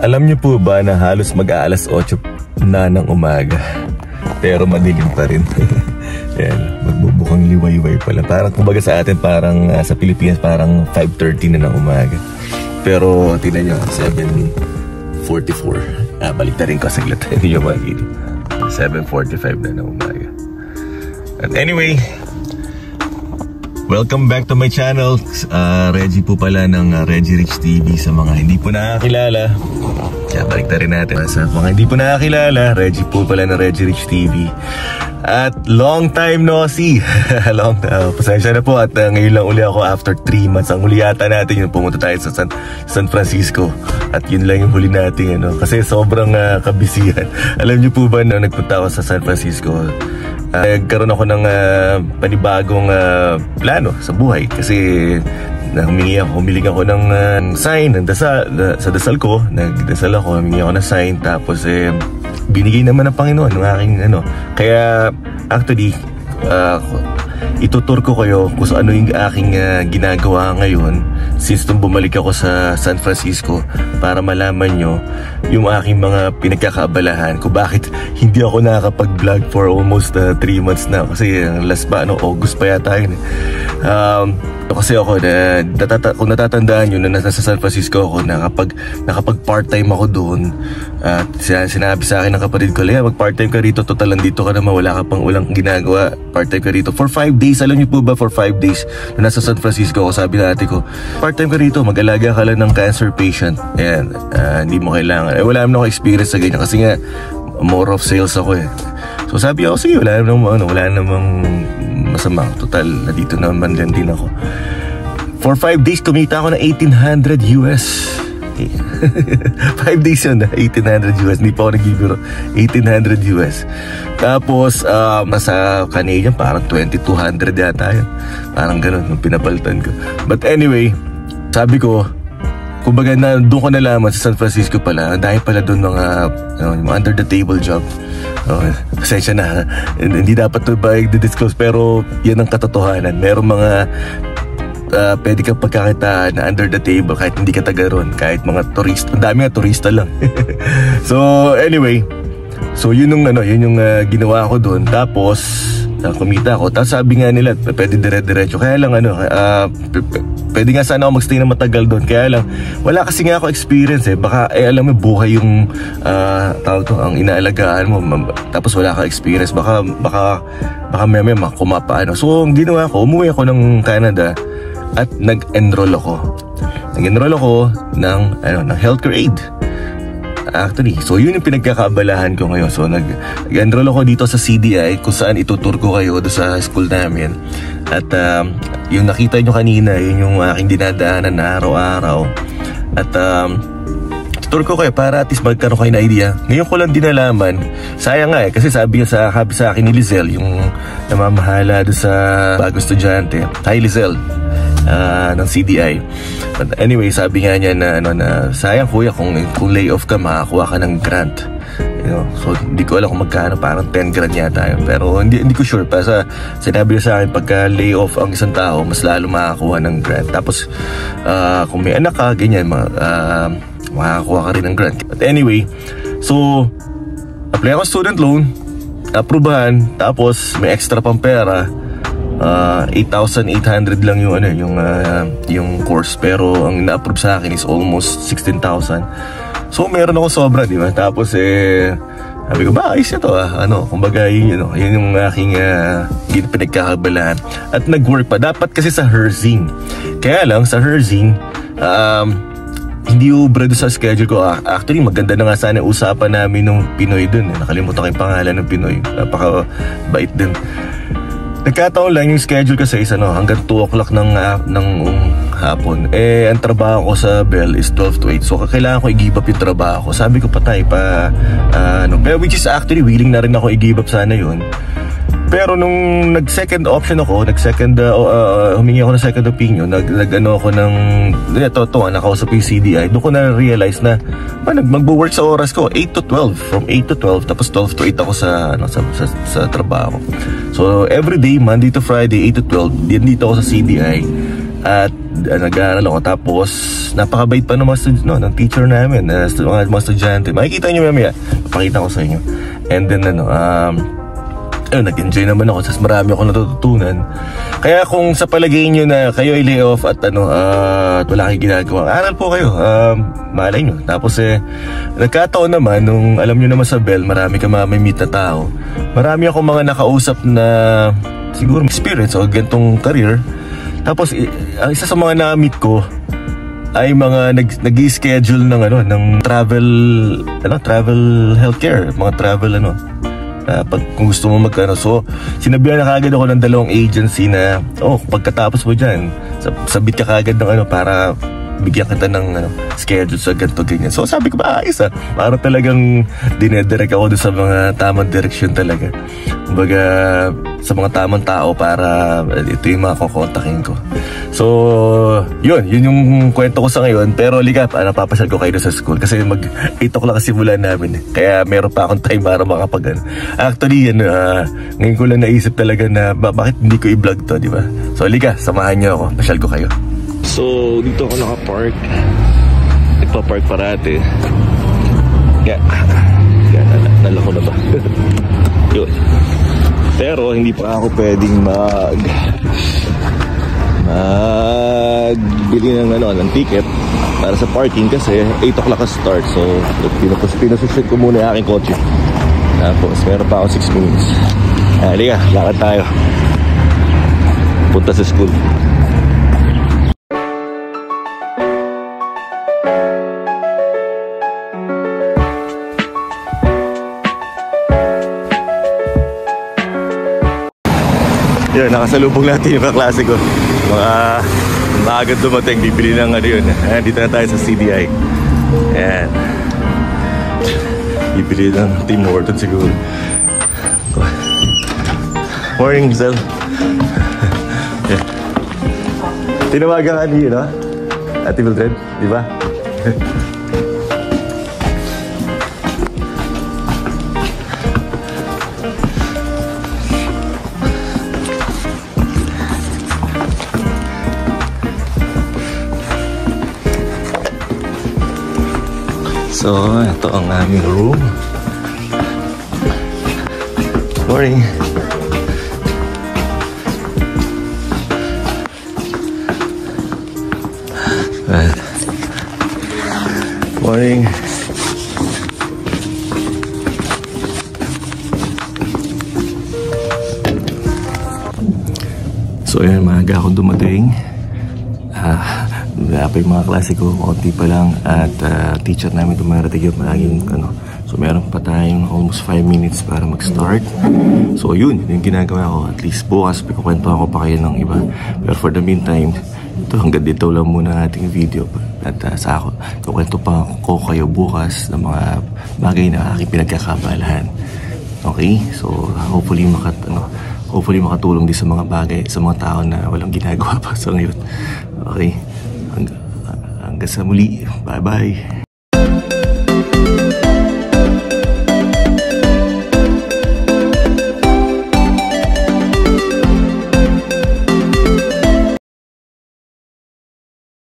Alam niyo po ba na halos mag-aalas 8 na ng umaga, pero madilim pa rin. Yan, magbubukang liwayway pala. Parang kumbaga sa atin, parang sa Pilipinas, parang 5:30 na ng umaga. Pero tingnan nyo, 7:44. Balik na rin ko saglit. Hindi nyo makikita. 7:45 na ng umaga. At anyway, welcome back to my channel. Reggie po pala ng Reggie Rich TV. Sa mga hindi po nakakilala, kaya balik na rin natin. Sa mga hindi po nakakilala, Reggie po pala ng Reggie Rich TV. At long time no see. Long time. Pasensya na po at ngayon lang uli ako after 3 months. Ang huli yata natin yung pumunta tayo sa San Francisco. At yun lang yung huli natin, ano. Kasi sobrang kabisihan. Alam niyo po ba na nagpunta ako sa San Francisco, nagkaroon ako ng panibagong plano sa buhay. Kasi humiling ako ng sign ng dasal, sa dasal ko. Nagdasal ako, humingi ako ng sign. Tapos binigay naman ng Panginoon ng aking ano. Kaya actually itutur ko kayo kung ano yung aking ginagawa ngayon since nung bumalik ako sa San Francisco, para malaman nyo yung aking mga pinagkakaabalahan kung bakit hindi ako nakakapag-vlog for almost 3 months na. Kasi last pa, August pa yata yun. Kasi ako, kung natatandaan nyo na nasa San Francisco ako, nakapag part-time ako doon. At sinabi sa akin ng kapatid ko, Lea, mag-part-time ka rito, total nandito ka naman, wala ka pang ulang ginagawa, part-time ka rito. For 5 days, alam niyo po ba, for 5 days, na nasa San Francisco ako, sabi na ate ko, part-time ka rito, mag-alaga ka lang ng cancer patient. Ayan, hindi mo kailangan. Wala naman ako experience sa ganyan, kasi nga, more of sales ako eh. So sabi ako, sige, wala namang masama. Total, nandito naman din ako. For 5 days, kumita ako ng $1,800 US. 5 days yun, $1,800 US. Hindi pa ako nagbibiro. $1,800 US. Tapos, nasa Canadian, parang $2,200 yata yun. Parang ganun, nung pinapalitan ko. But anyway, sabi ko, kumbaga doon ko nalaman sa San Francisco pala, dahil pala doon mga under the table job. Pasensya na, hindi dapat ito ba i-disclose, pero yan ang katotohanan. Merong mga pwede kang pagkakitaan na under the table kahit hindi ka taga ron, kahit mga turista. Ang dami nga turista lang. So anyway, so yun yung ginawa ko doon. Tapos kumita ako. Tapos sabi nga nila, pwede dire-diretso. Kaya lang pwede nga sana ako magstay na matagal doon. Kaya lang, wala kasi nga ako experience eh. Baka, alam mo, buhay yung ang inaalagaan mo. Tapos wala ka experience. Baka may kumapa. So, ang ginawa ko, umuwi ako ng Canada at nag-enroll ako. Nag-enroll ako ng healthcare aid. Actually, so yun yung pinagkakaabalahan ko ngayon. So nag-enroll ako dito sa CDI, kung saan itutur ko kayo doon sa school namin. At yung nakita nyo kanina, yun yung aking dinadaanan na araw-araw. At tutur ko kayo para at least magkaroon kayo na idea. Ngayon ko lang din nalaman, sayang nga kasi sabi sa akin ni Lizelle, yung namamahala doon sa bagong estudyante. Hi Lizelle, ng CDI. But anyway, sabi nga niya na sayang kuya kung lay off ka, makakuha ka ng grant. So hindi ko alam kung magkano, parang 10 grand yata yun. Pero hindi ko sure. Para sinabi niya sa akin, pagka lay off ang isang tao, mas lalo makakuha ng grant. Tapos kung may anak ka, ganyan, makakuha ka rin ng grant. But anyway, so apply ako student loan, aprubahan, tapos may extra pang pera. 8,800 lang yung course, pero ang na-approve sa akin is almost 16,000. So meron ako sobra, di ba? Tapos sabi ko, ayos ito kumbaga yun yung aking pinagkakabalaan. At nag-work pa, dapat kasi sa Herzing. Kaya lang sa Herzing, hindi ubra doon sa schedule ko. Actually, maganda na nga sana usapan namin nung Pinoy dun. Nakalimutan ko yung pangalan ng Pinoy. Napaka-bait din. Nagkataon lang yung schedule kasi is hanggang 2 o'clock ng hapon. Ang trabaho ko sa Bell is 12 to 8. So kailangan ko i-give up yung trabaho ko. Sabi ko patay pa pero which is actually willing na rin ako i-give up sana yun. Pero nung nag-second option ako, humingi ako ng second opinion, ako ng, nakausap yung CDI, doon ko na-realize na, magbo-work sa oras ko, 8 to 12, from 8 to 12, tapos 12 to 8 ako sa trabaho. So, every day, Monday to Friday, 8 to 12, dito ako sa CDI, at nag-aaral ako. Tapos napakabait pa ng mga ng teacher namin, mga estudyante. Makikita nyo mamaya, papakita ko sa inyo. And then nag-enjoy naman ako, sas marami ako natututunan. Kaya kung sa palagay nyo na kayo ay lay off at at wala kayong ginagawa, aral po kayo, malay nyo. Tapos nagkataon naman, nung alam nyo naman sa Bell, marami ka mamimit na tao. Marami akong mga nakausap na siguro experience o gantong career. Tapos ang isa sa mga na-meet ko ay mga nag-i-schedule ng travel healthcare, mga travel pag kung gusto mo so sinabihan na kagad ako ng 2 agency na pagkatapos mo dyan, sabit ka kagad ng para bigyan kita ng schedule sa ganito ganyan. So sabi ko ayos para talagang dinedirect ako doon sa mga tamang direksyon talaga. Kumbaga sa mga tamang tao para ito yung mga kukontakin ko. So yun yung kwento ko sa ngayon. Pero ligap, papasyal ko kayo sa school kasi mag 8 o'clock simulan namin. Kaya meron pa akong time para makapag Actually ngayon ko lang naisip talaga na bakit hindi ko i-vlog to, di ba? So liga, samahan niyo ako, pasyal ko kayo. So, dito ako nakapark. Nagpa-park parate. Kaya nalako na ba? Yun. Pero, hindi pa ako pwedeng magbili ng ticket para sa parking kasi 8 o'clock ka start. So, pinususit ko muna yung aking kotse. Tapos, meron pa ako 6 minutes. Halika, lakad tayo. Punta sa school. Yan, nakasalubong natin yung kaklase ko. Mga agad dumating, bibili ng yun. Ayan, dito na tayo sa CDI. Ayan. Bibili ng Tim Hortons siguro. Morning, Zel. Yeah. Tinawagan ka niyo, no? Ate Mildred, di ba? So, ito ang aming room. Morning. Morning. So, ayan, maaga akong dumating. Wala pa yung mga klase ko, konti pa lang. At teacher namin dumarating yung maging so meron pa tayong almost 5 minutes para mag-start. So yun yung ginagawa ko. At least bukas pagkukwentuhan ko pa kayo ng iba. Pero for the meantime, ito hanggang dito lang muna ang ating video. At sa ako, kukwento pa ko kayo bukas ng mga bagay na aking pinagkakabalahan. Okay? So hopefully makatulong din sa mga bagay, sa mga tao na walang ginagawa pa sa ngayon. Okay? Hanggang sa muli. Bye-bye.